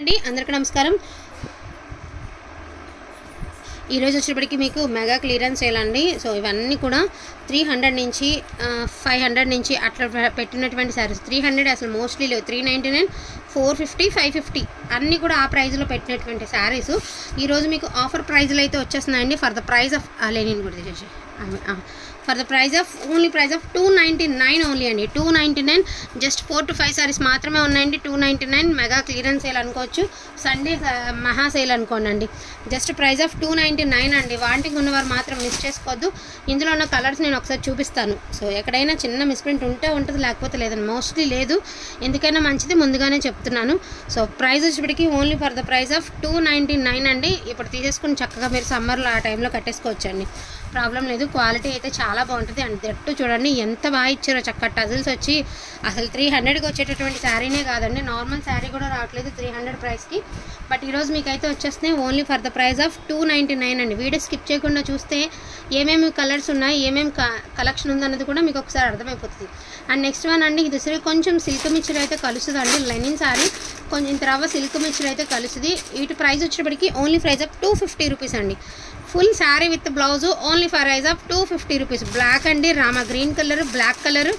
అండి అందరికీ నమస్కారం। ఈ రోజు వచ్చేటప్పటికి మీకు మెగా క్లియరెన్స్ సేల్ అండి। సో ఇవన్నీ కూడా 300 నుంచి 500 నుంచి అట్లా పెట్టినటువంటి సారీస్। 300 అసలు మోస్ట్లీ లేవు, 399, 450, 550 అన్నీ కూడా ఆ ప్రైస్లో పెట్టినటువంటి సారీస్ ఈ రోజు మీకు ఆఫర్ ప్రైస్లో అయితే వచ్చేస్తున్నాయండి। ఫర్ ద ప్రైస్ ఆఫ్ నేను కూడా చేసి for the price of only price of 299 only అండి। 299 జస్ట్ 4 to 5 సారీస్ మాత్రమే ఉన్నాయండి। 299 మెగా క్లియరెన్స్ సేల్ అనుకోవచ్చు, సండే మహా సేల్ అనుకోండి। జస్ట్ ప్రైస్ ఆఫ్ 299 అండి। వాంటింగ్ ఉన్నవారు మాత్రం మిస్ చేసుకోవద్దు। ఇందులో ఉన్న కలర్స్ నేను ఒకసారి చూపిస్తాను। సో ఎక్కడైనా చిన్న మిస్ప్రింట్ ఉంటే ఉంటుంది, లేకపోతే లేదండి, మోస్ట్లీ లేదు। ఎందుకైనా మంచిది ముందుగానే చెప్తున్నాను। సో ప్రైస్ వచ్చేప్పటికి only for the price of 299 అండి। ఇప్పుడు తీసేసుకుని చక్కగా మీరు సమ్మర్లో ఆ టైంలో కట్టేసుకోవచ్చు అండి, ప్రాబ్లం లేదు। క్వాలిటీ అయితే చాలా బాగుంటుంది అండ్ దట్టు చూడండి ఎంత బాగా ఇచ్చారో, చక్కగా టజిల్స్ వచ్చి అసలు 300కి వచ్చేటటువంటి శారీనే కాదండి, నార్మల్ శారీ కూడా రావట్లేదు 300 ప్రైస్కి। బట్ ఈరోజు మీకైతే వచ్చేస్తున్నాయి only for the price of 299 అండి। వీడియో స్కిప్ చేయకుండా చూస్తే ఏమేమి కలర్స్ ఉన్నాయి, ఏమేమి కలెక్షన్ ఉందన్నది కూడా మీకు ఒకసారి అర్థమైపోతుంది। అండ్ నెక్స్ట్ వన్ అండి, ఇది సరే కొంచెం సిల్క్ మిక్చర్ అయితే కలుస్తుంది అండి, లెనిన్ శారీ కొంచెం తర్వాత సిల్క్ మిక్చర్ అయితే కలుస్తుంది। వీటి ప్రైస్ వచ్చేటప్పటికి ఓన్లీ ప్రైస్ ఆఫ్ 250 రూపీస్ అండి। Full sari with blouse only for price of 250 rupees. Black అండి, Rama green colour, black colour,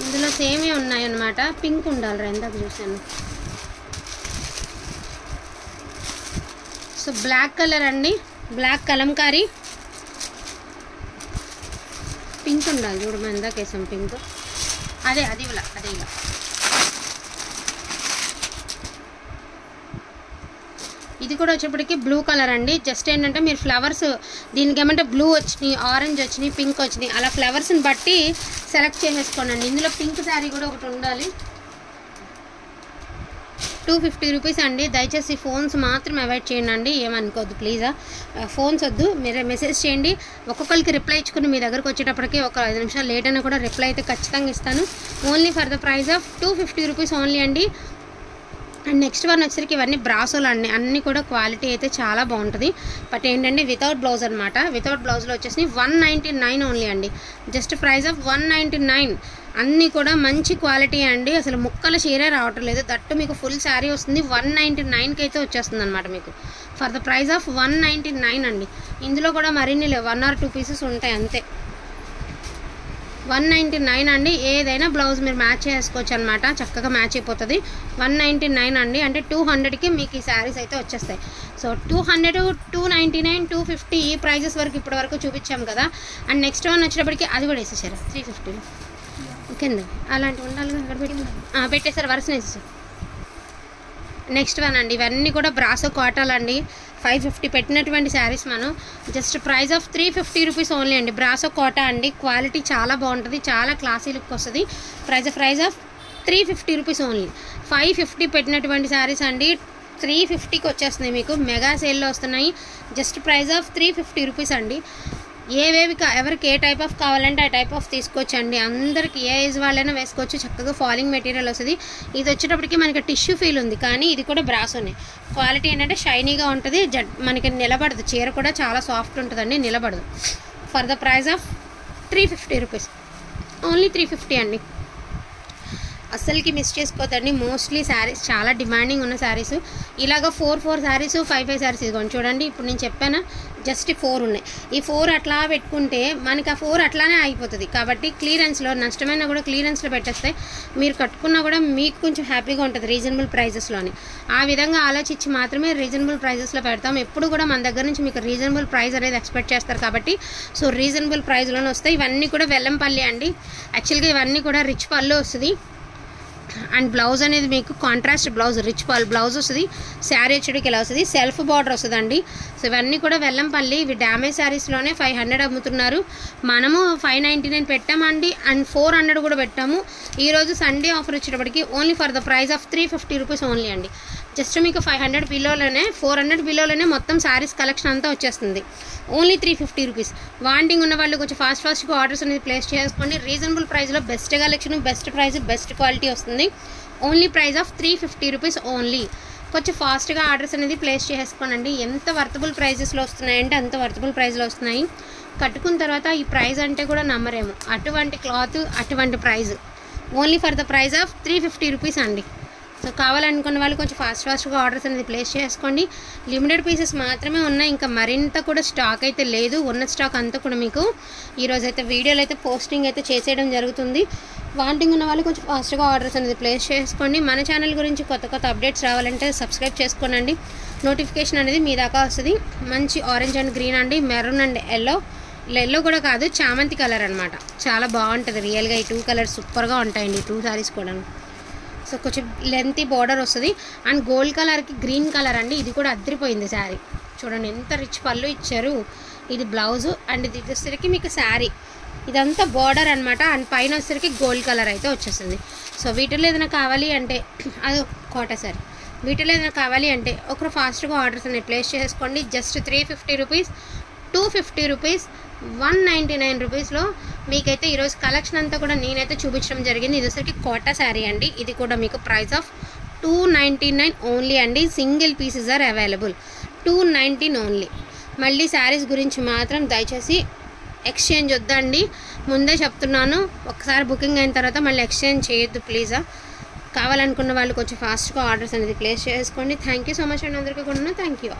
ఇందులో సేమే ఉన్నాయన్నమాట। పింక్ ఉండాలి, ఎందాక చూసాను। సో బ్లాక్ కలర్ అండి, బ్లాక్ కలంకారీ, పింక్ ఉండాలి చూడమా, ఎందాక వేసాం పింక్, అదే ఇలా ఇది కూడా వచ్చేప్పటికి బ్లూ కలర్ అండి। జస్ట్ ఏంటంటే మీరు ఫ్లవర్స్ దీనికి ఏమంటే బ్లూ వచ్చినాయి, ఆరెంజ్ వచ్చినాయి, పింక్ వచ్చినాయి, అలా ఫ్లవర్స్ని బట్టి సెలెక్ట్ చేసేసుకోండి। ఇందులో పింక్ శారీ కూడా ఒకటి ఉండాలి। 250 రూపీస్ అండి। దయచేసి ఫోన్స్ మాత్రం అవాయిడ్ చేయండి అండి, ఏమనుకోవద్దు ప్లీజా, ఫోన్స్ వద్దు, మీరు మెసేజ్ చేయండి। ఒక్కొక్కరికి రిప్లై ఇచ్చుకుని మీ దగ్గరకు వచ్చేటప్పటికి ఒక 5 నిమిషాలు లేట్ అయినా కూడా రిప్లై అయితే ఖచ్చితంగా ఇస్తాను। Only for the price of 250 rupees only అండి। అండ్ నెక్స్ట్ వన్ వచ్చేసరికి ఇవన్నీ బ్రాసోలు అండి, అన్నీ కూడా క్వాలిటీ అయితే చాలా బాగుంటుంది। బట్ ఏంటంటే వితౌట్ బ్లౌజ్ అనమాట, వితౌట్ బ్లౌజ్లో వచ్చేసి 199 ఓన్లీ అండి। జస్ట్ ప్రైస్ ఆఫ్ 199, అన్నీ కూడా మంచి క్వాలిటీ అండి, అసలు ముక్కల చీరే రావటం లేదు, దట్టు మీకు ఫుల్ శారీ వస్తుంది 199కి అయితే వచ్చేస్తుంది అనమాట మీకు ఫర్ ద ప్రైస్ ఆఫ్ 199 అండి। ఇందులో కూడా మరిన్ని లేవు, 1 or 2 పీసెస్ ఉంటాయి అంతే। 199 అండి, ఏదైనా బ్లౌజ్ మీరు మ్యాచ్ చేసుకోవచ్చు అనమాట, చక్కగా మ్యాచ్ అయిపోతుంది। 199 అండి, అంటే 200కి మీకు ఈ శారీస్ అయితే వచ్చేస్తాయి। సో 200, 299, 250 ఈ ప్రైజెస్ వరకు ఇప్పటి వరకు చూపించాం కదా। అండ్ నెక్స్ట్ వన్ వచ్చేటప్పటికి అది కూడా వేసేసారు 350 కింద, అలాంటివి ఉండాలి అక్కడ పెట్టేశారు, వరుసన వేసేసారు। నెక్స్ట్ వన్ అండి, ఇవన్నీ కూడా బ్రాసో కాటాలు అండి, 550 పెట్టినటువంటి శారీస్ మనం just price of 350 rupees only అండి। బ్రాసో కోటా అండి, క్వాలిటీ చాలా బాగుంటుంది, చాలా క్లాసీ లుక్ వస్తుంది। Price of 350 rupees only. 550 పెట్టినటువంటి శారీస్ అండి 350కి వచ్చేస్తున్నాయి మీకు, మెగా సేల్లో వస్తున్నాయి। జస్ట్ ప్రైస్ ఆఫ్ 350 రూపీస్ అండి। ఎవరికి ఏ టైప్ ఆఫ్ కావాలంటే ఆ టైప్ ఆఫ్ తీసుకోవచ్చు అండి, అందరికి ఏ ఏజ్ వాళ్ళైనా వేసుకోవచ్చు, చక్కగా ఫాలింగ్ మెటీరియల్ వస్తుంది। ఇది వచ్చేటప్పటికి మనకి టిష్యూ ఫీల్ ఉంది, కానీ ఇది కూడా బ్రాసోనే, క్వాలిటీ ఏంటంటే షైనీగా ఉంటుంది, మనకి నిలబడదు, చీర కూడా చాలా సాఫ్ట్ ఉంటుందండి, నిలబడదు। For the price of 350 rupees only 350 అండి, అస్సలకి మిస్ చేసుకోవద్దండి। మోస్ట్లీ శారీస్ చాలా డిమాండింగ్ ఉన్న శారీస్, ఇలాగ 4 శారీస్, 5 శారీస్ ఇదిగోండి చూడండి, ఇప్పుడు నేను చెప్పాను జస్ట్ 4 ఉన్నాయి, ఈ 4 అట్లా పెట్టుకుంటే మనకి ఆ 4 అట్లానే అయిపోతుంది। కాబట్టి క్లియరెన్స్లో నష్టమైనా కూడా క్లియరెన్స్లో పెట్టేస్తే మీరు కట్టుకున్నా కూడా మీకు కొంచెం హ్యాపీగా ఉంటుంది రీజనబుల్ ప్రైజెస్లోని, ఆ విధంగా ఆలోచించి మాత్రమే రీజనబుల్ ప్రైజెస్లో పెడతాం। ఎప్పుడు కూడా మన దగ్గర నుంచి మీకు రీజనబుల్ ప్రైస్ అనేది ఎక్స్పెక్ట్ చేస్తారు కాబట్టి సో రీజనబుల్ ప్రైస్లోనే వస్తాయి। ఇవన్నీ కూడా వెల్లంపల్లి అండి, యాక్చువల్గా ఇవన్నీ కూడా రిచ్ పళ్ళు వస్తుంది। అండ్ బ్లౌజ్ అనేది మీకు కాంట్రాస్ట్ బ్లౌజ్, రిచ్ బ్లౌజ్ వస్తుంది, శారీ వచ్చేటికి ఇలా వస్తుంది, సెల్ఫ్ బార్డర్ వస్తుందండి। సో ఇవన్నీ కూడా వెల్లంపల్లి, ఇవి డ్యామేజ్ శారీస్లోనే 500 అమ్ముతున్నారు, మనము 599 పెట్టామండి, అండ్ 400 కూడా పెట్టాము। ఈరోజు సండే ఆఫర్ వచ్చేటప్పటికి only for the price of 350 rupees only అండి। జస్ట్ మీకు 500 బిలోలోనే, 400 బిలోలోనే మొత్తం శారీస్ కలెక్షన్ అంతా వచ్చేస్తుంది, ఓన్లీ 350 రూపీస్। వాంటింగ్ ఉన్న వాళ్ళు కొంచెం ఫాస్ట్గా ఆర్డర్స్ అనేది ప్లేస్ చేసుకోండి, రీజనబుల్ ప్రైస్లో best collection, best price, best quality వస్తుంది। Only price of 350 rupees only, కొంచెం ఫాస్ట్గా ఆర్డర్స్ అనేది ప్లేస్ చేసుకోనండి। ఎంత వర్తబుల్ ప్రైజెస్లో వస్తున్నాయంటే అంత వర్తబుల్ ప్రైస్లో వస్తున్నాయి, కట్టుకున్న తర్వాత ఈ ప్రైస్ అంటే కూడా నమ్మరేమో, అటువంటి క్లాత్, అటువంటి price, only for the price of 350 rupees అండి. సో కావాలనుకున్న వాళ్ళు కొంచెం ఫాస్ట్గా ఆర్డర్స్ అనేది ప్లేస్ చేసుకోండి. లిమిటెడ్ పీసెస్ మాత్రమే ఉన్నాయి, ఇంకా మరింత కూడా స్టాక్ అయితే లేదు. ఉన్న స్టాక్ అంతా కూడా మీకు ఈరోజు అయితే వీడియోలో అయితే పోస్టింగ్ అయితే చేసేయడం జరుగుతుంది. వాంటింగ్ ఉన్న వాళ్ళు కొంచెం ఫాస్ట్గా ఆర్డర్స్ అనేది ప్లేస్ చేసుకోండి. మన ఛానల్ గురించి కొత్త అప్డేట్స్ రావాలంటే సబ్స్క్రైబ్ చేసుకోనండి, నోటిఫికేషన్ అనేది మీ దాకా వస్తుంది. మంచి ఆరెంజ్ అండ్ గ్రీన్ అండి, మెరూన్ అండ్ ఎల్లో కూడా కాదు, చామంతి కలర్ అనమాట. చాలా బాగుంటుంది రియల్గా. ఈ 2 కలర్స్ సూపర్గా ఉంటాయండి, 2 సారీస్ కూడా. సో కొంచెం లెంతీ బార్డర్ వస్తుంది అండ్ గోల్డ్ కలర్కి గ్రీన్ కలర్ అండి. ఇది కూడా అద్దరిపోయింది శారీ. చూడండి ఎంత రిచ్ పళ్ళు ఇచ్చారు. ఇది బ్లౌజు అండ్ ఇది వచ్చేసరికి మీకు శారీ ఇదంతా బార్డర్ అనమాట. అండ్ పైన వచ్చేసరికి గోల్డ్ కలర్ అయితే వచ్చేస్తుంది. సో వీటిలో ఏదైనా కావాలి అంటే అది కోట శారీ. వీటిలో ఏదైనా కావాలి అంటే ఒకరు ఫాస్ట్గా ఆర్డర్స్ అనేది ప్లేస్ చేసుకోండి. జస్ట్ 350 రూపీస్, 250 రూపీస్, 199 రూపీస్లో మీకైతే ఈరోజు కలెక్షన్ అంతా కూడా నేనైతే చూపించడం జరిగింది. ఇది వచ్చరికి కోటా శారీ అండి. ఇది కూడా మీకు ప్రైస్ ఆఫ్ 299 ఓన్లీ అండి. Single pieces are available, 219 only. మళ్ళీ శారీస్ గురించి మాత్రం దయచేసి ఎక్స్చేంజ్ వద్దండి, ముందే చెప్తున్నాను. ఒకసారి బుకింగ్ అయిన తర్వాత మళ్ళీ ఎక్స్చేంజ్ చేయొద్దు ప్లీజా. కావాలనుకున్న వాళ్ళు కొంచెం ఫాస్ట్గా ఆర్డర్స్ అనేది ప్లేస్ చేసుకోండి. థ్యాంక్ యూ సో మచ్ అండి అందరికీ కూడా. Thank you.